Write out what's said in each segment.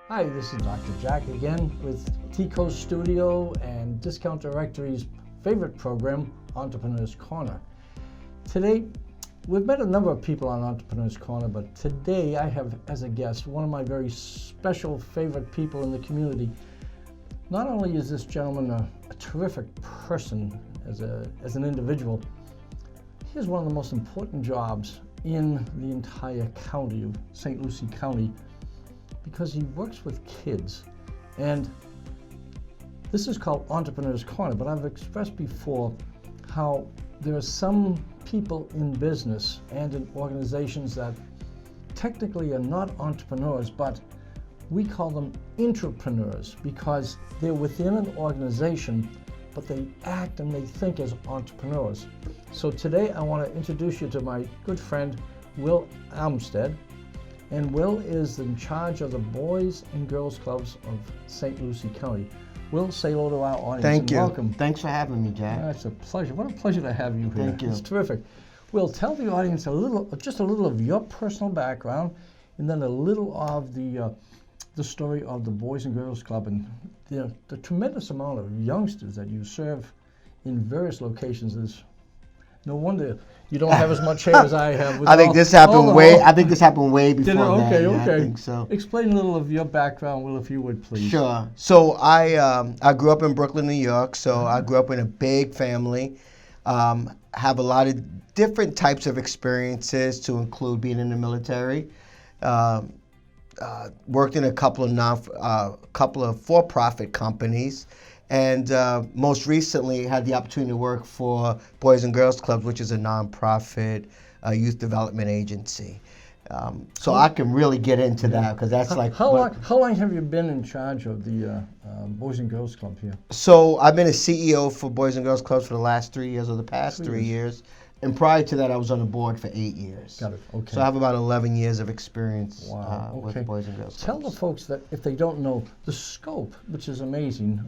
Hi, this is Dr. Jack again with T-Coast Studio and Discount Directory's favorite program, Entrepreneur's Corner. Today, we've met a number of people on Entrepreneur's Corner, but today I have as a guest one of my very special favorite people in the community. Not only is this gentleman a terrific person as an individual, he has one of the most important jobs in the entire county of St. Lucie County, because he works with kids. And this is called Entrepreneur's Corner, but I've expressed before how there are some people in business and in organizations that technically are not entrepreneurs, but we call them intrapreneurs because they're within an organization, but they act and they think as entrepreneurs. So today I want to introduce you to my good friend, Will Armstead. And Will is in charge of the Boys and Girls Clubs of St. Lucie County. Will, say hello to our audience. Thank you. Welcome. Thanks for having me, Jack. It's a pleasure. What a pleasure to have you here. Thank you. It's terrific. Will, tell the audience just a little of your personal background, and then a little of the story of the Boys and Girls Club and the tremendous amount of youngsters that you serve in various locations. Is no wonder you don't have as much hair as I have. I think this happened way before that. Okay. Yeah, I think so. Explain a little of your background, Will, if you would, please. Sure. So I grew up in Brooklyn, New York. So I grew up in a big family. Have a lot of different types of experiences, to include being in the military. Worked in a couple of for-profit companies. And most recently had the opportunity to work for Boys and Girls Clubs, which is a nonprofit youth development agency. So I can really get into that because that's how long have you been in charge of the Boys and Girls Club here? So I've been a CEO for Boys and Girls Clubs for the last 3 years, or the past 3 years. And prior to that, I was on the board for 8 years. Got it. Okay. So I have about 11 years of experience okay. with Boys and Girls Clubs. Tell the folks that if they don't know the scope, which is amazing,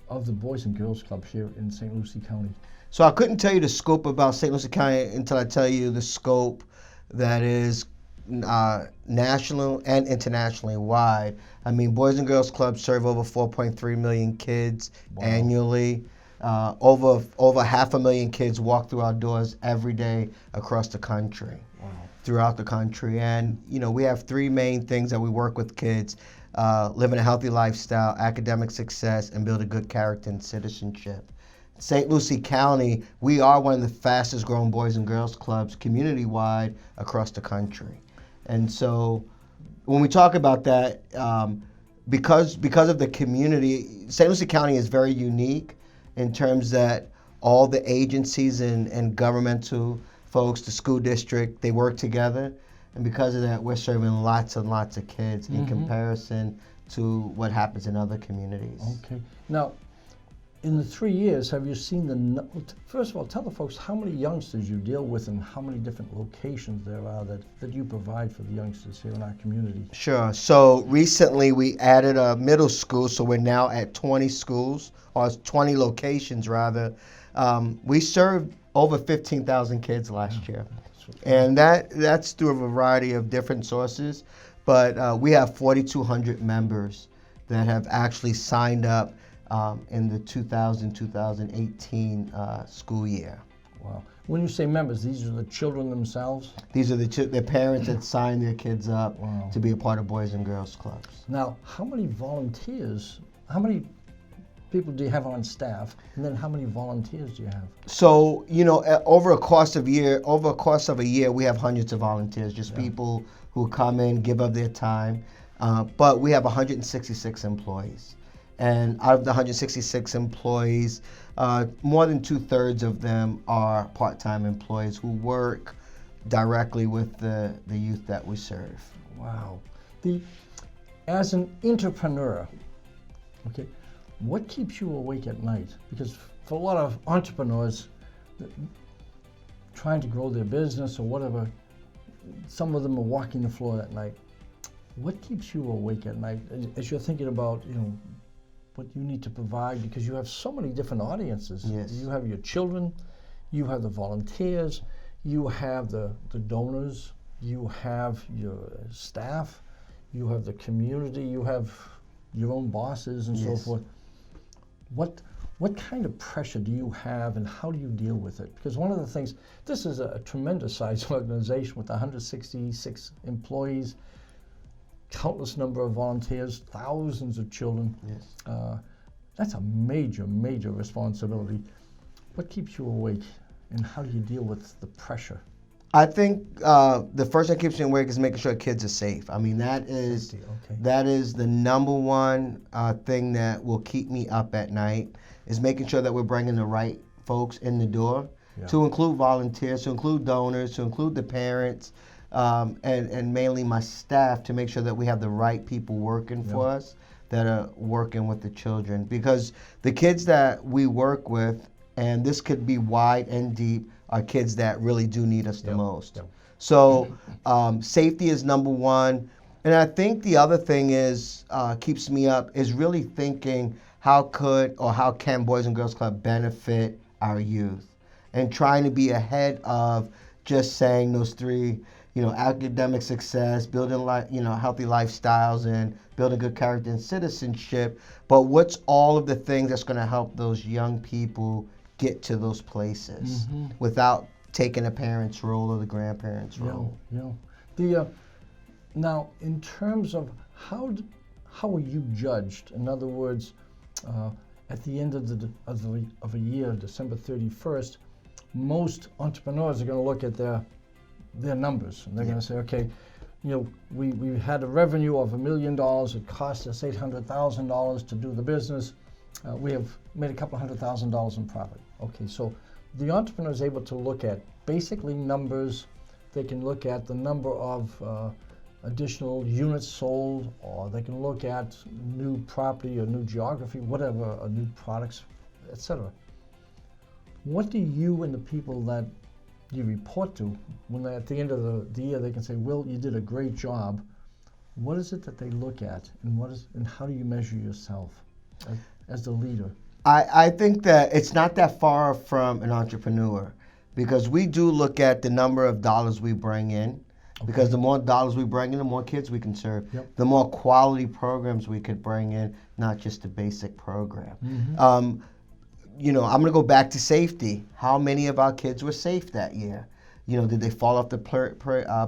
of the Boys and Girls Club here in St. Lucie County. So I couldn't tell you the scope about St. Lucie County until I tell you the scope that is national and internationally wide. I mean, Boys and Girls Clubs serve over 4.3 million kids annually. Over 500,000 kids walk through our doors every day across the country, throughout the country. And, we have three main things that we work with kids: living a healthy lifestyle, academic success, and build a good character and citizenship. St. Lucie County, we are one of the fastest growing Boys and Girls Clubs community-wide across the country. And so when we talk about that, because of the community, St. Lucie County is very unique in terms that all the agencies and governmental folks, the school district, they work together. And because of that, we're serving lots and lots of kids in comparison to what happens in other communities. Okay. Now, in the 3 years, have you seen first of all, tell the folks how many youngsters you deal with and how many different locations there are that you provide for the youngsters here in our community. Sure. So recently we added a middle school, so we're now at 20 schools, or 20 locations rather. We served over 15,000 kids last year. And that's through a variety of different sources, but we have 4,200 members that have actually signed up in the 2000-2018 school year. Wow. When you say members, these are the children themselves? These are the parents that sign their kids up to be a part of Boys and Girls Clubs. Now, how many volunteers, how many people do you have on staff, and then how many volunteers do you have? So, over a course of a year, we have hundreds of volunteers, just people who come in, give up their time. But we have 166 employees. And out of the 166 employees, more than 2/3 of them are part-time employees who work directly with the youth that we serve. Wow. As an entrepreneur, okay, what keeps you awake at night? Because for a lot of entrepreneurs, trying to grow their business or whatever, some of them are walking the floor at night. What keeps you awake at night as you're thinking about, what you need to provide? Because you have so many different audiences. Yes. You have your children, you have the volunteers, you have the donors, you have your staff, you have the community, you have your own bosses and so Yes. forth. What kind of pressure do you have, and how do you deal with it? Because one of the things, this is a tremendous sized organization with 166 employees, countless number of volunteers, thousands of children. Yes. That's a major, major responsibility. What keeps you awake, and how do you deal with the pressure? I think the first thing that keeps me awake is making sure kids are safe. I mean, that is Safety, okay. that is the number one thing that will keep me up at night, is making sure that we're bringing the right folks in the door, Yeah. to include volunteers, to include donors, to include the parents, and mainly my staff, to make sure that we have the right people working for Yeah. us, that are working with the children. Because the kids that we work with, and this could be wide and deep, are kids that really do need us the Yep, most. yep. So safety is number one. And I think the other thing is, keeps me up, is really thinking how can Boys and Girls Club benefit our youth, and trying to be ahead of just saying those three, academic success, building healthy lifestyles, and building good character and citizenship. But what's all of the things that's going to help those young people get to those places without taking a parent's role or the grandparent's role? Yeah. Now, in terms of how are you judged? In other words, at the end of a year, December 31st, most entrepreneurs are going to look at their numbers, and they're going to say, okay, we had a revenue of $1 million. It cost us $800,000 to do the business. We have made a couple $100,000 in profit. Okay, so the entrepreneur is able to look at basically numbers. They can look at the number of additional units sold, or they can look at new property or new geography, whatever, or new products, etc. What do you and the people that you report to, when at the end of the year they can say, Will, you did a great job, what is it that they look at, and how do you measure yourself as the leader? I think that it's not that far from an entrepreneur, because we do look at the number of dollars we bring in. Okay. Because the more dollars we bring in, the more kids we can serve. Yep. The more quality programs we could bring in, not just a basic program. I'm going to go back to safety. How many of our kids were safe that year? Did they fall off the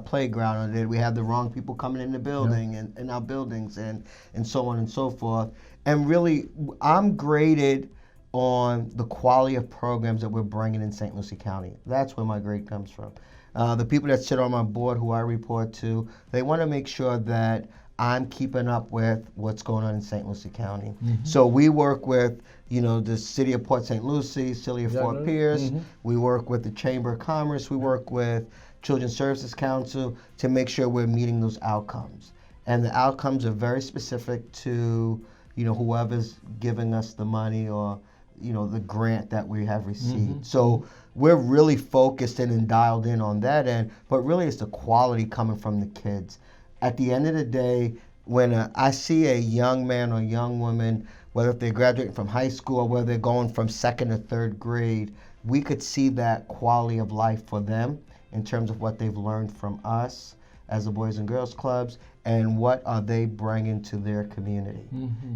playground, or did we have the wrong people coming in the building and in our buildings, and so on and so forth? And really, I'm graded on the quality of programs that we're bringing in St. Lucie County. That's where my grade comes from. The people that sit on my board, who I report to, they want to make sure that I'm keeping up with what's going on in St. Lucie County. So we work with, the City of Port St. Lucie, City of Fort Pierce. We work with the Chamber of Commerce. We work with Children's Services Council to make sure we're meeting those outcomes. And the outcomes are very specific to, whoever's giving us the money, or, the grant that we have received. So we're really focused in and dialed in on that end, but really it's the quality coming from the kids. At the end of the day, when I see a young man or young woman, whether if they're graduating from high school or whether they're going from second or third grade, we could see that quality of life for them in terms of what they've learned from us as the Boys and Girls Clubs, and what are they bringing to their community.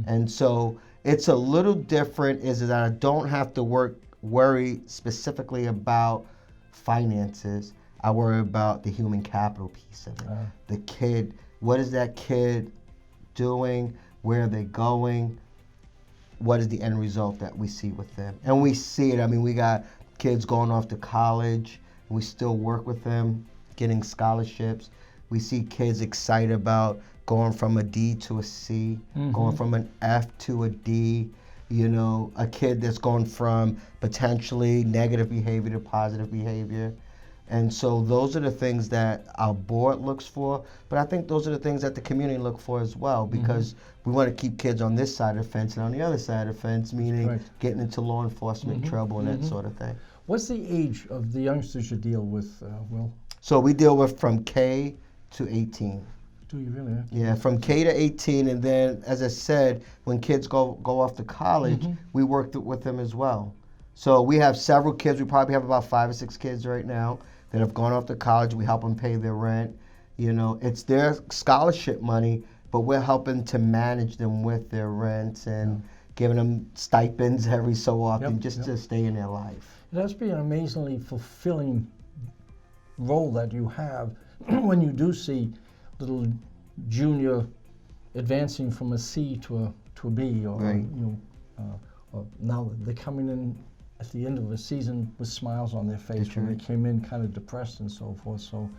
And so it's a little different, is that I don't have to worry specifically about finances. I worry about the human capital piece of it. The kid, what is that kid doing? Where are they going? What is the end result that we see with them? And we see it. I mean, we got kids going off to college. We still work with them, getting scholarships. We see kids excited about going from a D to a C, going from an F to a D. A kid that's going from potentially negative behavior to positive behavior. And so those are the things that our board looks for, but I think those are the things that the community look for as well, because we want to keep kids on this side of the fence and on the other side of the fence, meaning getting into law enforcement trouble and that sort of thing. What's the age of the youngsters you deal with, Will? So we deal with from K to 18. Do you really? Yeah, from K to 18, and then, as I said, when kids go off to college, we work with them as well. So we have several kids. We probably have about 5 or 6 kids right now that have gone off to college. We help them pay their rent. It's their scholarship money but we're helping to manage them with their rents and giving them stipends every so often just to stay in their life. It has to be an amazingly fulfilling role that you have when you do see little junior advancing from a C to a B, or Right. or now they're coming in at the end of the season with smiles on their face. That's when right. they came in kind of depressed and so forth. So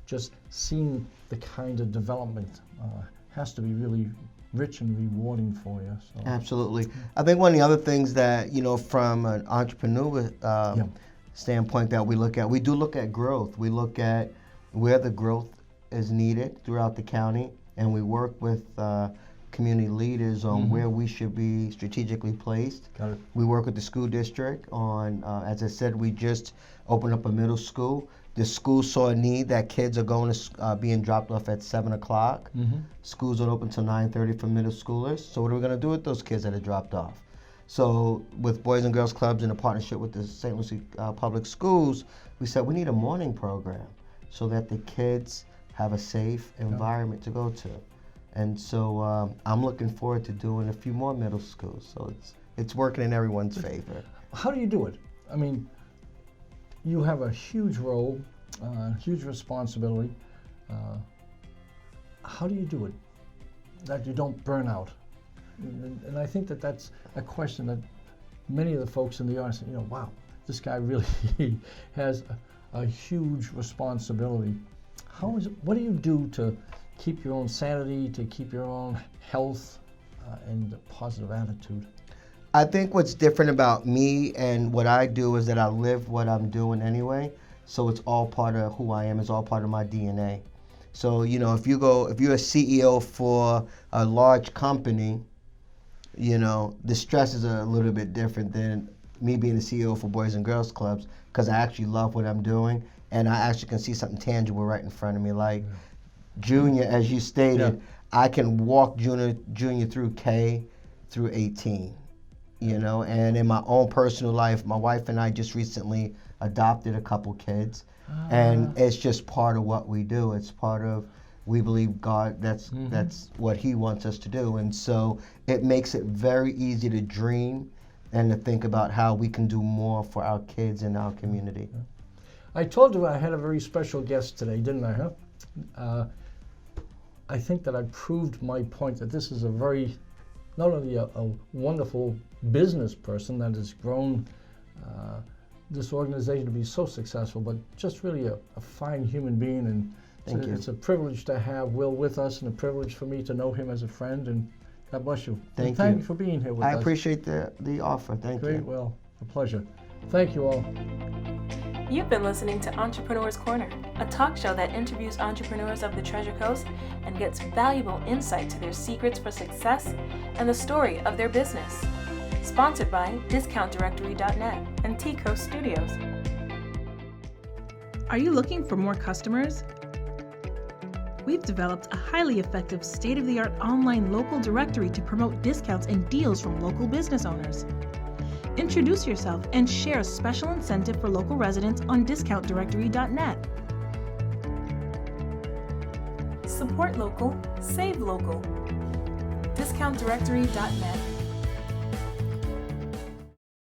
just seeing the kind of development has to be really rich and rewarding for you. So. Absolutely. I think one of the other things that, from an entrepreneur standpoint that we do look at growth. We look at where the growth is needed throughout the county, and we work with community leaders on where we should be strategically placed. Got it. We work with the school district on, as I said, we just opened up a middle school. The school saw a need that kids are going to being dropped off at 7 o'clock. Schools don't open until 9:30 for middle schoolers. So what are we going to do with those kids that are dropped off? So with Boys and Girls Clubs in a partnership with the St. Lucie Public Schools, we said we need a morning program so that the kids have a safe environment to go to. And so I'm looking forward to doing a few more middle schools. So it's working in everyone's favor. How do you do it? I mean, you have a huge role, huge responsibility. How do you do it that you don't burn out? And I think that that's a question that many of the folks in the audience, wow, this guy really has a huge responsibility. What do you do to keep your own sanity, to keep your own health and a positive attitude? I think what's different about me and what I do is that I live what I'm doing anyway. So it's all part of who I am. It's all part of my DNA. So, if you're a CEO for a large company, the stress is a little bit different than me being the CEO for Boys and Girls Clubs, because I actually love what I'm doing and I actually can see something tangible right in front of me. Like Junior, as you stated, I can walk Junior through K through 18. And in my own personal life, my wife and I just recently adopted a couple kids, and it's just part of what we do. It's part of, we believe God, that's what He wants us to do. And so it makes it very easy to dream and to think about how we can do more for our kids in our community. I told you I had a very special guest today, didn't I, huh? I think that I proved my point that this is a very, not only a wonderful business person that has grown this organization to be so successful, but just really a fine human being. And it's a privilege to have Will with us, and a privilege for me to know him as a friend. And God bless you. Thank you you for being here with us. I appreciate the offer. Thank you. Great, Will. A pleasure. Thank you all. You've been listening to Entrepreneur's Corner, a talk show that interviews entrepreneurs of the Treasure Coast and gets valuable insight to their secrets for success and the story of their business. Sponsored by DiscountDirectory.net and TCoast Studios. Are you looking for more customers? We've developed a highly effective state-of-the-art online local directory to promote discounts and deals from local business owners. Introduce yourself and share a special incentive for local residents on DiscountDirectory.net. Support local, save local. DiscountDirectory.net